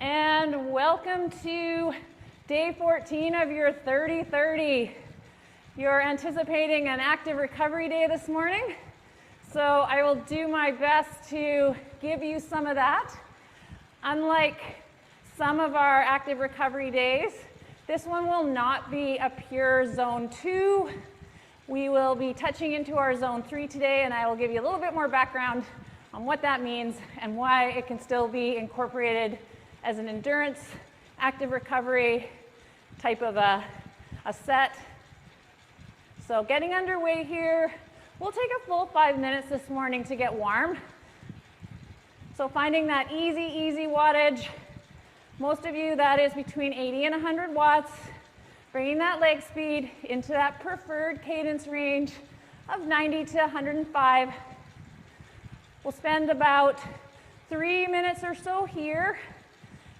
And welcome to day 14 of your 30-30. You're anticipating an active recovery day this morning, so I will do my best to give you some of that. Unlike some of our active recovery days, this one will not be a pure zone 2. We will be touching into our zone 3 today, and I will give you a little bit more background on what that means and why it can still be incorporated as an endurance, active recovery type of a set. So getting underway here, we'll take a full 5 minutes this morning to get warm. So finding that easy wattage. Most of you, that is between 80 and 100 watts. Bringing that leg speed into that preferred cadence range of 90 to 105. We'll spend about 3 minutes or so here,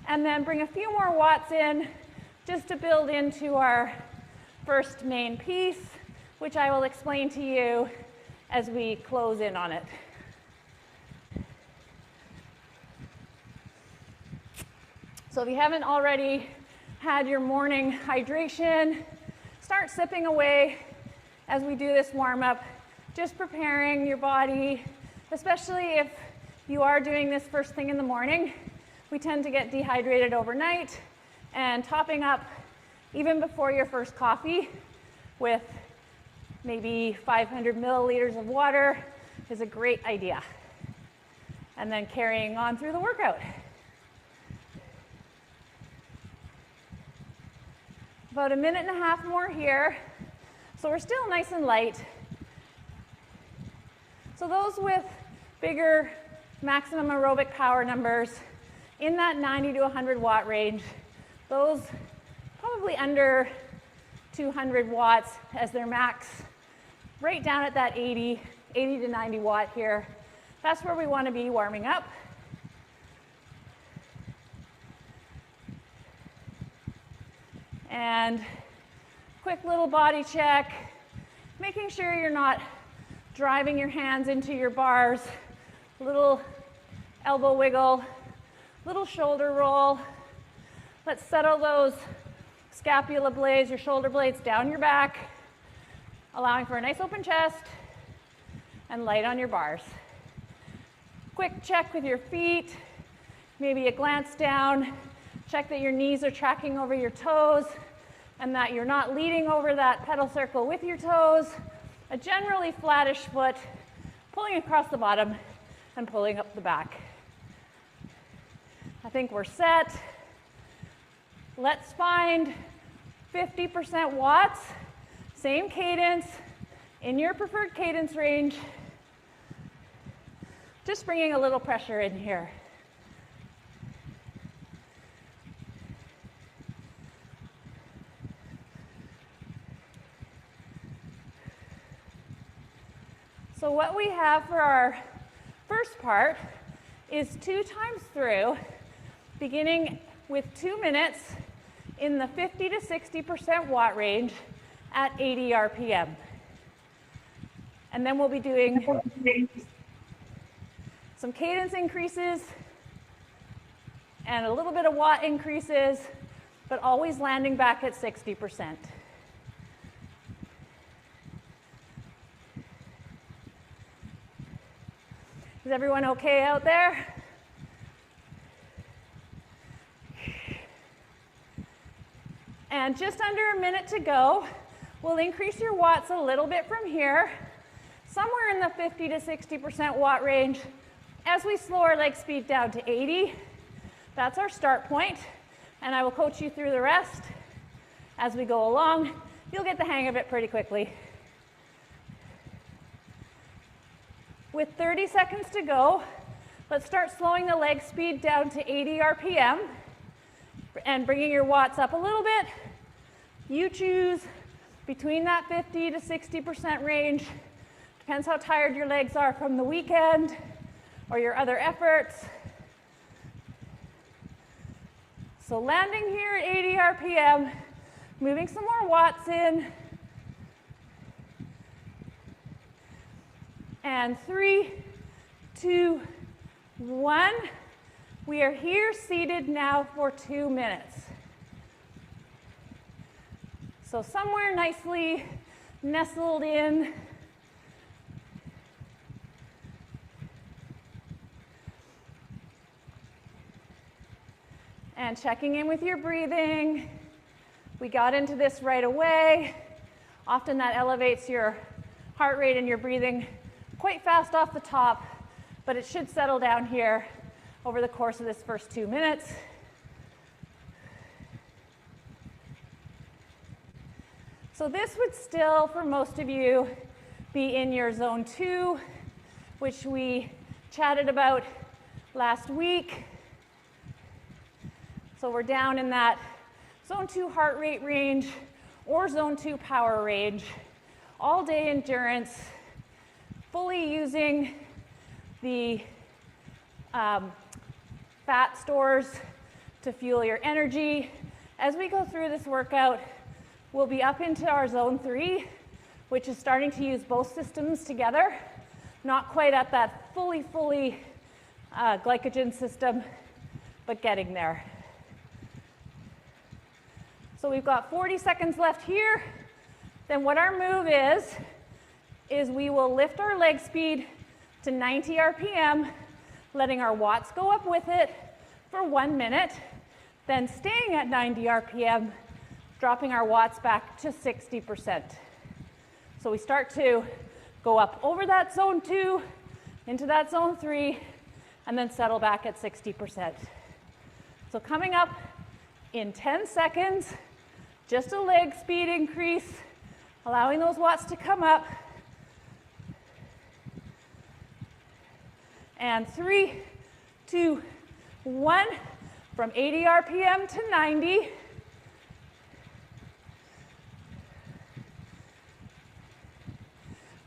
and then bring a few more watts in just to build into our first main piece, which I will explain to you as we close in on it. So if you haven't already had your morning hydration, start sipping away as we do this warm-up, just preparing your body, especially if you are doing this first thing in the morning. We tend to get dehydrated overnight, and topping up even before your first coffee with maybe 500 milliliters of water is a great idea. And then carrying on through the workout. About a minute and a half more here. So we're still nice and light. So those with bigger maximum aerobic power numbers in that 90 to 100 watt range, those probably under 200 watts as their max, right down at that 80 to 90 watt here. That's where we want to be warming up. And quick little body check, making sure you're not driving your hands into your bars. Little elbow wiggle, little shoulder roll. Let's settle those scapula blades, your shoulder blades down your back, allowing for a nice open chest and light on your bars. Quick check with your feet, maybe a glance down, check that your knees are tracking over your toes and that you're not leading over that pedal circle with your toes. A generally flattish foot, pulling across the bottom and pulling up the back. I think we're set. Let's find 50% watts, same cadence, in your preferred cadence range. Just bringing a little pressure in here. So what we have for our first part is 2 times through, beginning with 2 minutes in the 50 to 60% watt range at 80 RPM. And then we'll be doing some cadence increases and a little bit of watt increases, but always landing back at 60%. Is everyone okay out there? And just under a minute to go. We'll increase your watts a little bit from here, somewhere in the 50 to 60% watt range, as we slow our leg speed down to 80. That's our start point, and I will coach you through the rest as we go along. You'll get the hang of it pretty quickly. With 30 seconds to go, let's start slowing the leg speed down to 80 RPM and bringing your watts up a little bit. You choose between that 50 to 60% range. Depends how tired your legs are from the weekend or your other efforts. So landing here at 80 RPM, moving some more watts in. And 3, 2, 1. We are here seated now for 2 minutes. So somewhere nicely nestled in. And checking in with your breathing. We got into this right away. Often that elevates your heart rate and your breathing quite fast off the top, but it should settle down here over the course of this first 2 minutes. So this would still, for most of you, be in your zone 2, which we chatted about last week. So we're down in that zone 2 heart rate range or zone 2 power range, all day endurance, fully using the fat stores to fuel your energy. As we go through this workout, we'll be up into our zone 3, which is starting to use both systems together. Not quite at that fully glycogen system, but getting there. So we've got 40 seconds left here. Then what our move is we will lift our leg speed to 90 RPM, letting our watts go up with it for 1 minute, then staying at 90 RPM, dropping our watts back to 60%. So we start to go up over that zone 2, into that zone 3, and then settle back at 60%. So coming up in 10 seconds, just a leg speed increase, allowing those watts to come up. And 3, 2, 1, from 80 RPM to 90.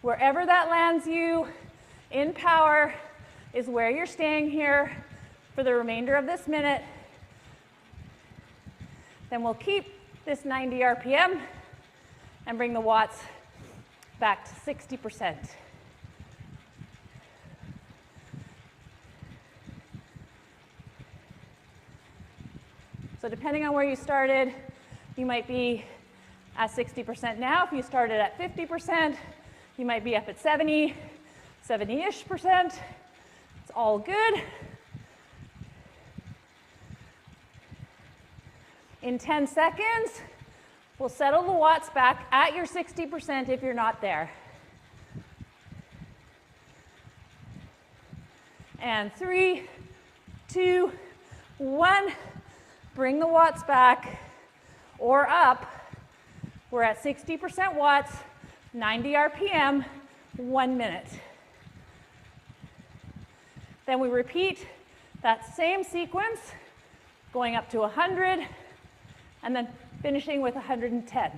Wherever that lands you in power is where you're staying here for the remainder of this minute. Then we'll keep this 90 RPM and bring the watts back to 60%. So depending on where you started, you might be at 60% now. If you started at 50%, you might be up at 70-ish%. It's all good. In 10 seconds, we'll settle the watts back at your 60% if you're not there. And 3, 2, 1, bring the watts back or up. We're at 60% watts, 90 RPM, 1 minute. Then we repeat that same sequence, going up to 100, and then finishing with 110.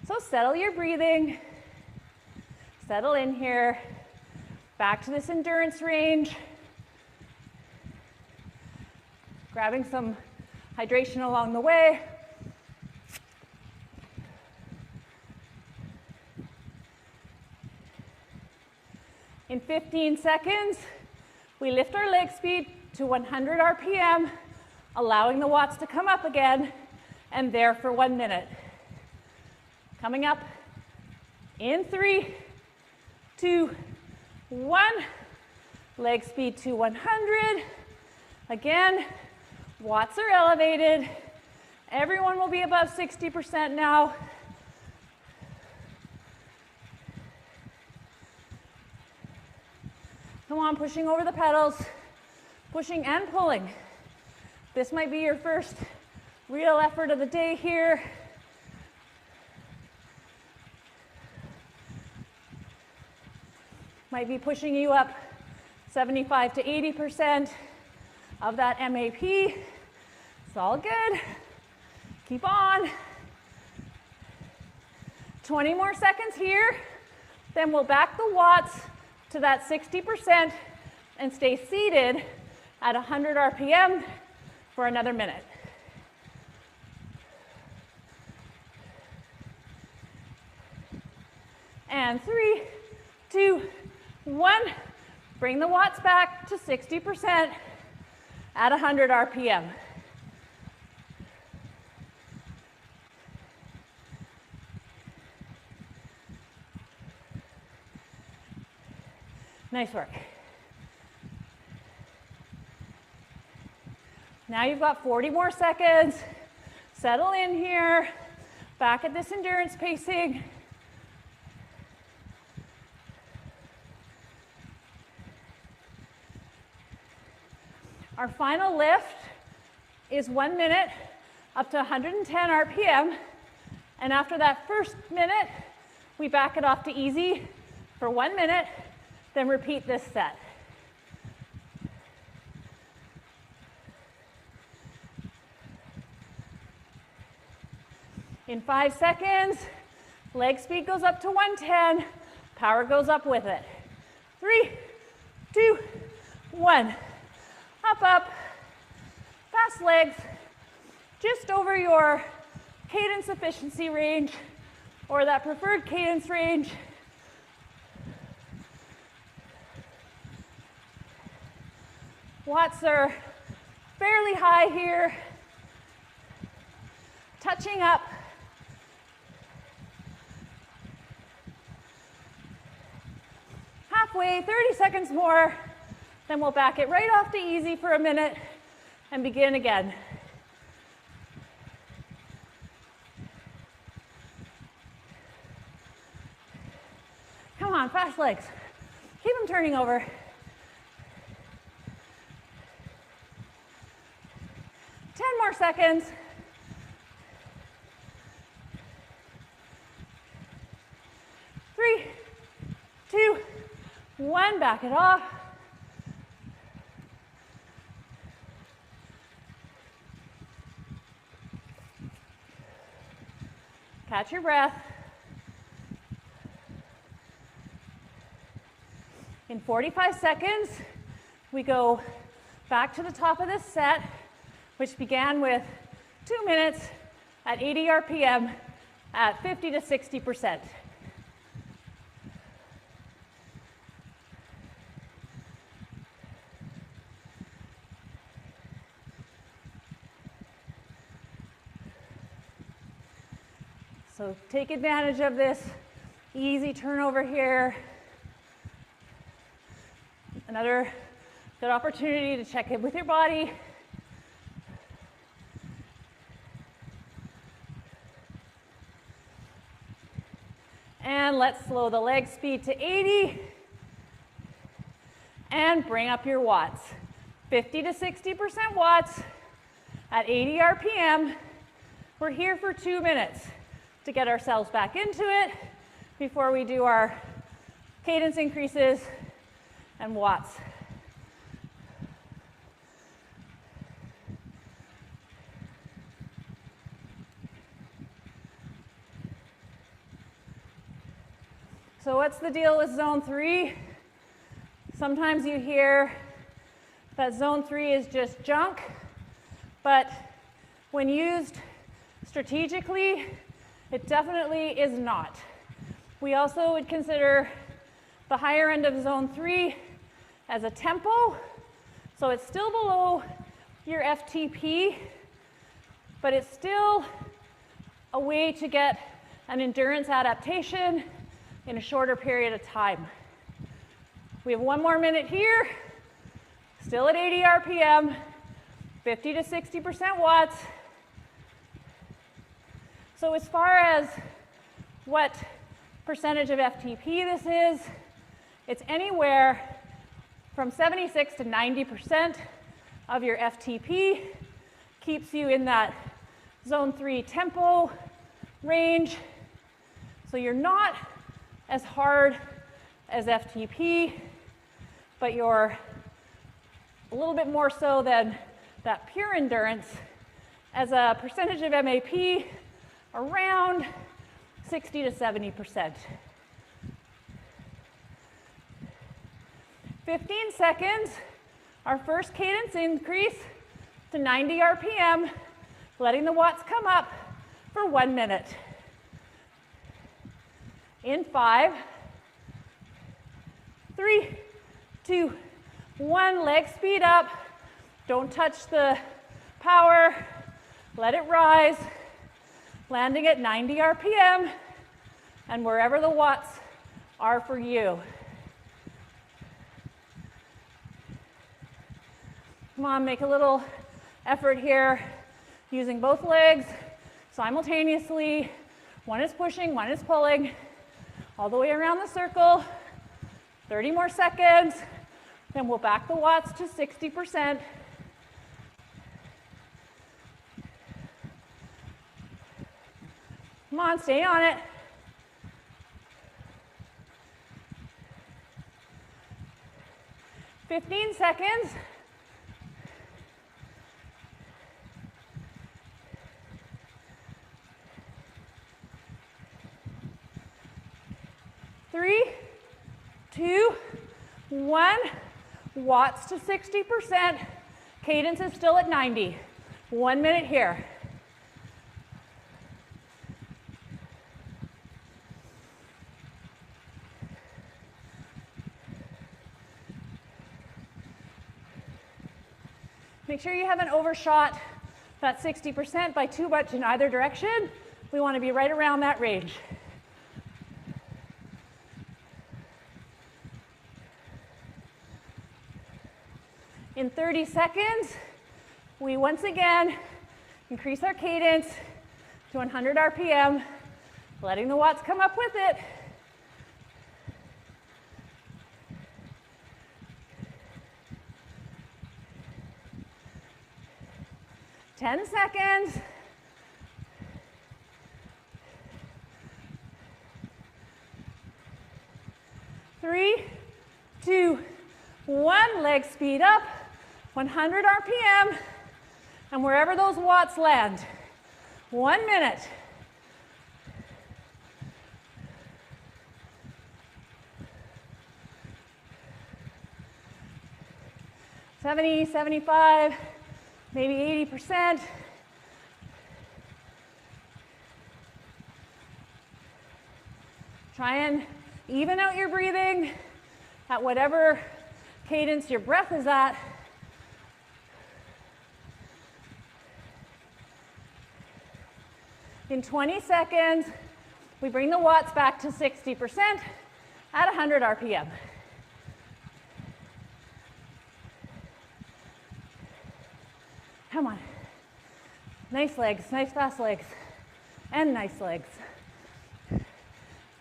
So settle your breathing, settle in here, back to this endurance range, grabbing some hydration along the way. In 15 seconds, we lift our leg speed to 100 RPM, allowing the watts to come up again, and there for 1 minute. Coming up in 3, 2, 1, leg speed to 100. Again, watts are elevated. Everyone will be above 60% now. Come on, pushing over the pedals, pushing and pulling. This might be your first real effort of the day here. Might be pushing you up 75 to 80% of that MAP. It's all good. Keep on. 20 more seconds here. Then we'll back the watts to that 60% and stay seated at 100 RPM for another minute. And 3, 2, 1. Bring the watts back to 60% at 100 RPM. Nice work. Now you've got 40 more seconds. Settle in here. Back at this endurance pacing. Our final lift is 1 minute up to 110 RPM. And after that first minute, we back it off to easy for 1 minute, then repeat this set. In 5 seconds, leg speed goes up to 110, power goes up with it. 3, 2, 1. Up, up, fast legs, just over your cadence efficiency range or that preferred cadence range. Watts are fairly high here, touching up. Halfway, 30 seconds more, then we'll back it right off to easy for a minute and begin again. Come on, fast legs. Keep them turning over. 10 more seconds. 3, 2, 1, back it off. Catch your breath. In 45 seconds, we go back to the top of this set, which began with 2 minutes at 80 RPM at 50 to 60%. So take advantage of this easy turnover here. Another good opportunity to check in with your body. And let's slow the leg speed to 80 and bring up your watts. 50 to 60% watts at 80 RPM. We're here for 2 minutes to get ourselves back into it before we do our cadence increases and watts. So what's the deal with zone 3? Sometimes you hear that zone 3 is just junk, but when used strategically, it definitely is not. We also would consider the higher end of zone 3 as a tempo, so it's still below your FTP, but it's still a way to get an endurance adaptation in a shorter period of time. We have 1 more minute here, still at 80 RPM, 50 to 60% watts. So as far as what percentage of FTP this is, it's anywhere from 76 to 90% of your FTP, keeps you in that zone 3 tempo range. So you're not as hard as FTP, but you're a little bit more so than that pure endurance. As a percentage of MAP, around 60 to 70%. 15 seconds, our first cadence increase to 90 RPM, letting the watts come up for 1 minute. In 5, 3, 2, 2, 1. Leg speed up. Don't touch the power. Let it rise. Landing at 90 RPM and wherever the watts are for you. Come on, make a little effort here using both legs simultaneously. One is pushing, one is pulling. All the way around the circle. 30 more seconds. Then we'll back the watts to 60%. Come on, stay on it. "15 seconds. Three, 2, 1. Watts to 60%. Cadence is still at 90. 1 minute here. Make sure you haven't overshot that 60% by too much in either direction. We want to be right around that range. In 30 seconds, we once again increase our cadence to 100 RPM, letting the watts come up with it. "10 seconds. Three, 2, 1. Leg speed up. 100 RPM. And wherever those watts land. 1 minute. "70, 75, maybe 80%. Try and even out your breathing at whatever cadence your breath is at. In 20 seconds, we bring the watts back to 60% at 100 RPM. Come on. Nice legs, nice fast legs, and nice legs.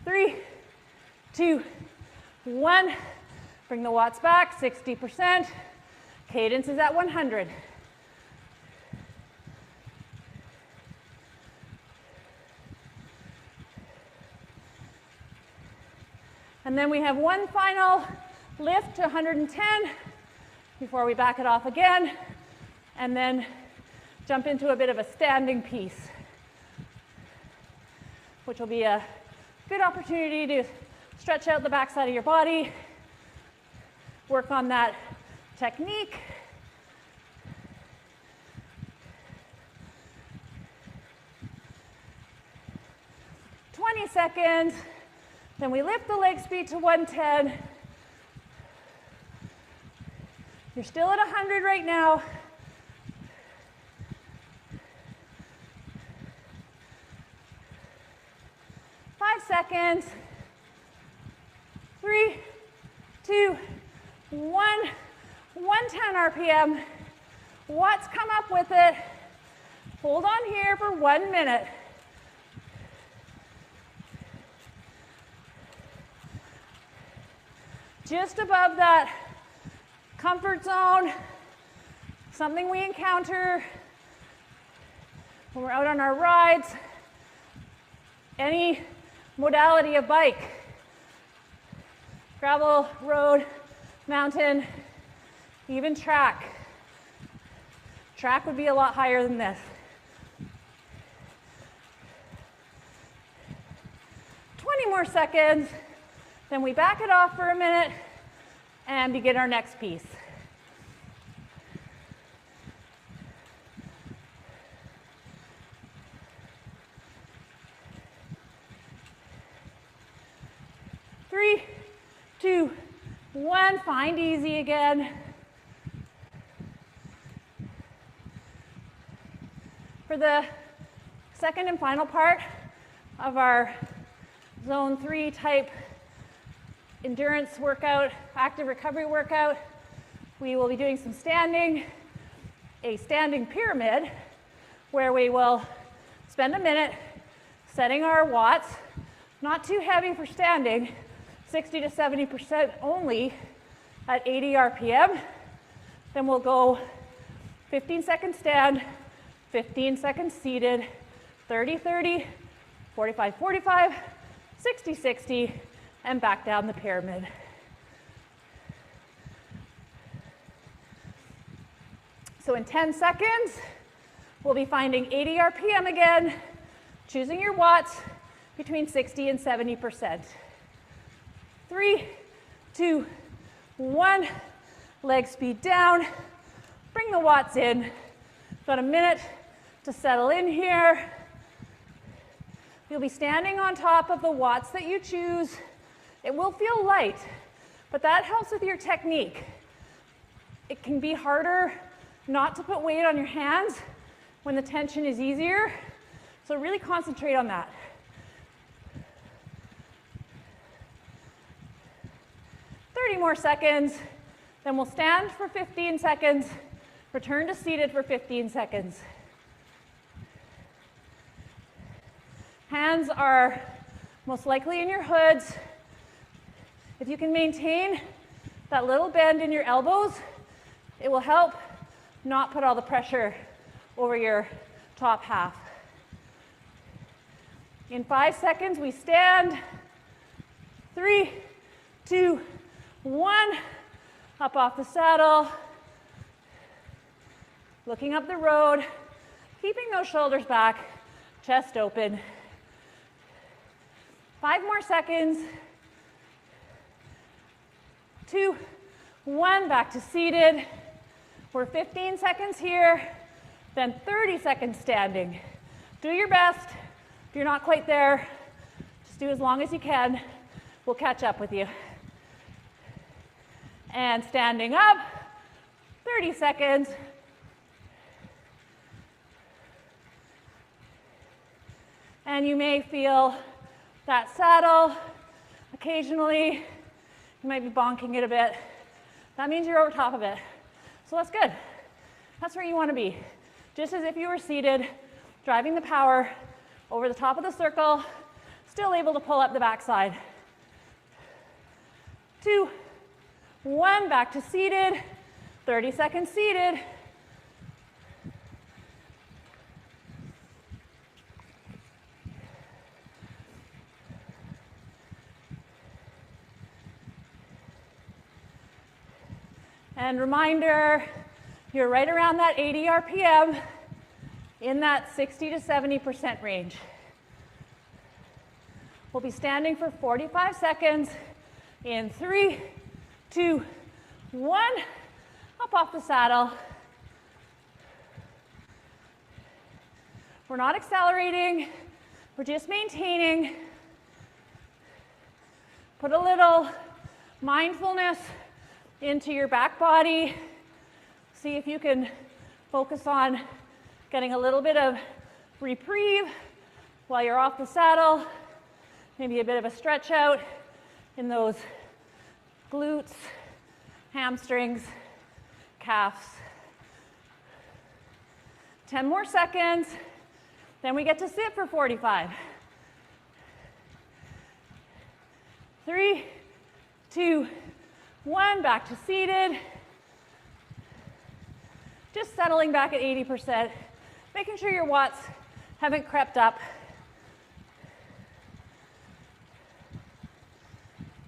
3, 2, 1. Bring the watts back, 60%. Cadence is at 100. And then we have one final lift to 110 before we back it off again, and then jump into a bit of a standing piece, which will be a good opportunity to stretch out the backside of your body, work on that technique. "20 seconds. Then we lift the leg speed to 110. You're still at 100 right now. Five seconds. 3, 2, 1. 110 RPM. Watts come up with it. Hold on here for 1 minute. Just above that comfort zone, something we encounter when we're out on our rides, any modality of bike, gravel, road, mountain, even track. Track would be a lot higher than this. 20 more seconds. Then we back it off for a minute and begin our next piece. Three, 2, 1. find easy again. For the second and final part of our zone 3 type endurance workout, active recovery workout, we will be doing some standing, a standing pyramid, where we will spend a minute setting our watts, not too heavy for standing, 60 to 70% only at 80 RPM. Then we'll go 15 seconds stand, 15 seconds seated, 30-30, 45-45, 60-60, and back down the pyramid. So in 10 seconds, we'll be finding 80 RPM again, choosing your watts between 60 and 70%. 3, 2, 1, leg speed down, bring the watts in. Got a minute to settle in here. You'll be standing on top of the watts that you choose. It will feel light, but that helps with your technique. It can be harder not to put weight on your hands when the tension is easier, so really concentrate on that. 30 more seconds, then we'll stand for 15 seconds, return to seated for 15 seconds. Hands are most likely in your hoods. If you can maintain that little bend in your elbows, it will help not put all the pressure over your top half. In 5 seconds, we stand. 3, 2, 1. Up off the saddle. Looking up the road. Keeping those shoulders back, chest open. 5 more seconds. 2, 1, back to seated. We're 15 seconds here, then 30 seconds standing. Do your best. If you're not quite there, just do as long as you can. We'll catch up with you. And standing up, 30 seconds. And you may feel that saddle occasionally. You might be bonking it a bit. That means you're over top of it. So that's good. That's where you want to be. Just as if you were seated, driving the power over the top of the circle, still able to pull up the backside. 2, 1, back to seated, 30 seconds seated. And reminder, you're right around that 80 RPM in that 60 to 70% range. We'll be standing for 45 seconds in 3, 2, 1, up off the saddle. We're not accelerating, we're just maintaining. Put a little mindfulness into your back body. See if you can focus on getting a little bit of reprieve while you're off the saddle. Maybe a bit of a stretch out in those glutes, hamstrings, calves. 10 more seconds, then we get to sit for 45. 3, 2, 1, back to seated. Just settling back at 80%, making sure your watts haven't crept up.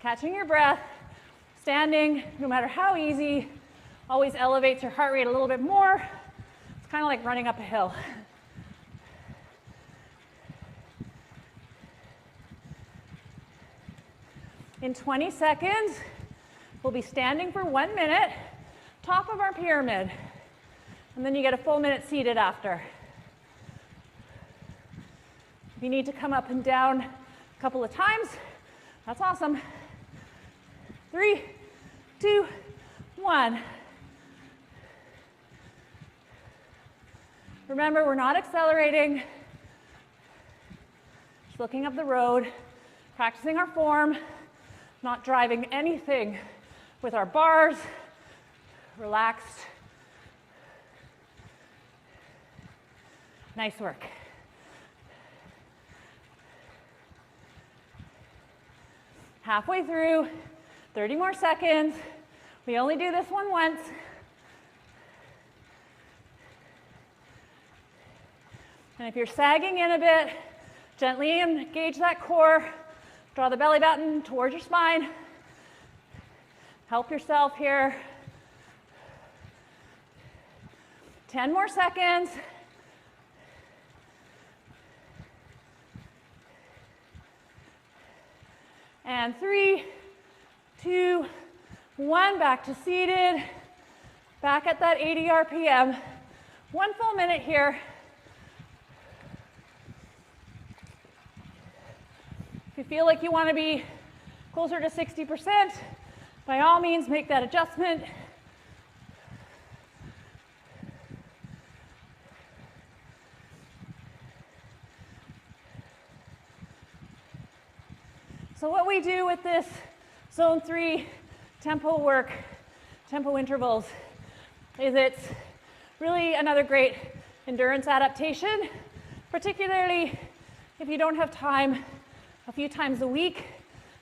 Catching your breath, standing, no matter how easy, always elevates your heart rate a little bit more. It's kind of like running up a hill. In 20 seconds, we'll be standing for 1 minute, top of our pyramid. And then you get a full minute seated after. If you need to come up and down a couple of times, that's awesome. 3, 2, 1. Remember, we're not accelerating, just looking up the road, practicing our form, not driving anything with our bars, relaxed. Nice work. Halfway through, 30 more seconds. We only do this one once. And if you're sagging in a bit, gently engage that core. Draw the belly button towards your spine. Help yourself here. 10 more seconds. And 3, 2, 1, back to seated. Back at that 80 RPM. 1 full minute here. If you feel like you want to be closer to 60%, by all means make that adjustment. So what we do with this zone 3 tempo work, tempo intervals, is it's really another great endurance adaptation, particularly if you don't have time a few times a week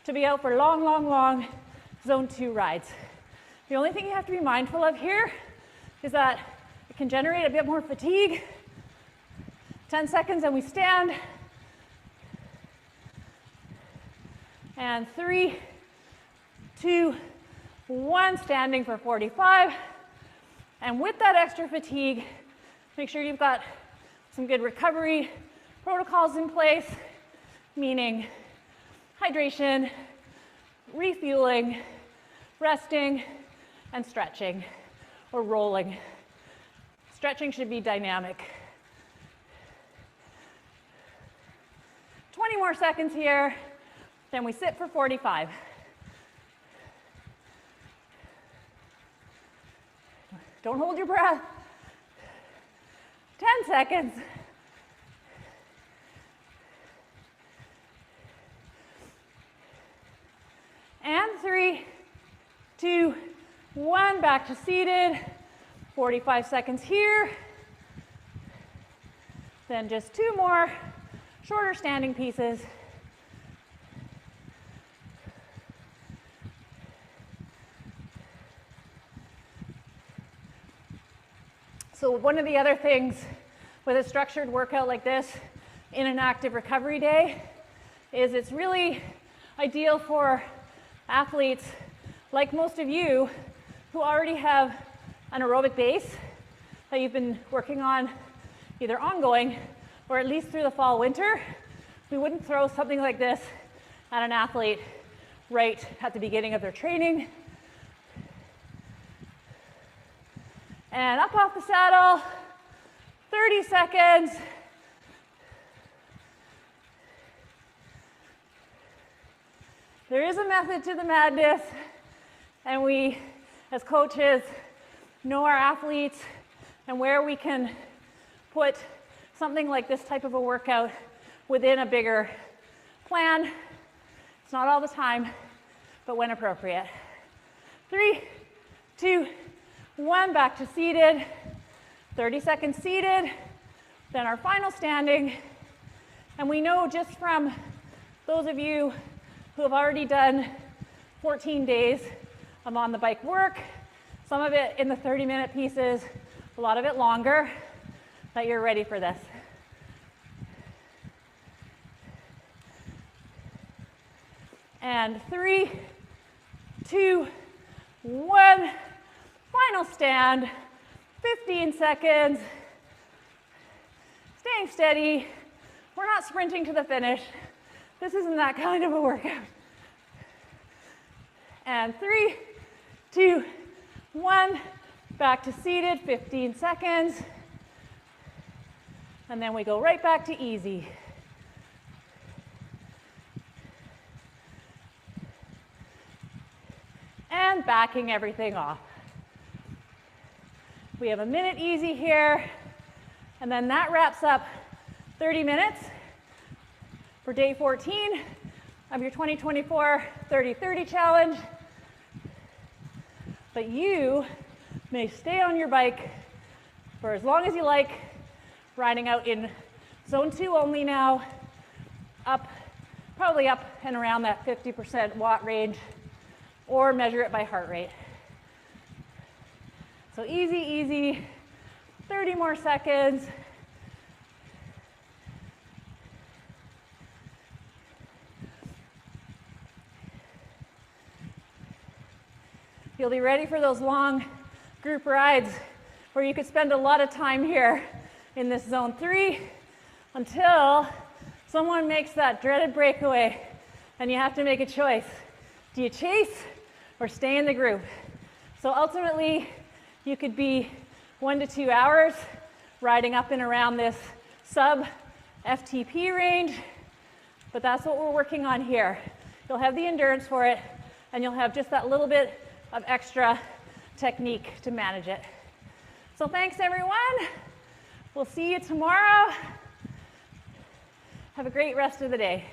to be out for long zone 2 rides. The only thing you have to be mindful of here is that it can generate a bit more fatigue. 10 seconds and we stand. And 3, 2, 1, standing for 45. And with that extra fatigue, make sure you've got some good recovery protocols in place, meaning hydration, refueling, resting, and stretching or rolling. Stretching should be dynamic. 20 more seconds here, then we sit for 45. Don't hold your breath. 10 seconds. And 3, 2, 1, back to seated. 45 seconds here. Then just 2 more shorter standing pieces. So one of the other things with a structured workout like this in an active recovery day is it's really ideal for athletes like most of you who already have an aerobic base that you've been working on either ongoing or at least through the fall, winter. We wouldn't throw something like this at an athlete right at the beginning of their training. And up off the saddle, 30 seconds. There is a method to the madness, and we, as coaches, know our athletes and where we can put something like this type of a workout within a bigger plan. It's not all the time, but when appropriate. 3, 2, 1, back to seated. 30 seconds seated, then our final standing. And we know just from those of you who have already done 14 days of on the bike work, some of it in the 30-minute pieces, a lot of it longer, that you're ready for this. And 3, 2, 1, final stand, 15 seconds, staying steady. We're not sprinting to the finish. This isn't that kind of a workout. And 3, 2, 1, back to seated, 15 seconds. And then we go right back to easy. And back. backing everything off. We have a minute easy here, and then that wraps up 30 minutes for day 14 of your 2024 30-30 challenge. But you may stay on your bike for as long as you like, riding out in zone 2 only now, probably up and around that 50% watt range, or measure it by heart rate. So easy, easy, 30 more seconds. You'll be ready for those long group rides where you could spend a lot of time here in this zone 3 until someone makes that dreaded breakaway and you have to make a choice. Do you chase or stay in the group? So ultimately, you could be 1 to 2 hours riding up and around this sub FTP range, but that's what we're working on here. You'll have the endurance for it, and you'll have just that little bit of extra technique to manage it. So thanks, everyone. We'll see you tomorrow. Have a great rest of the day.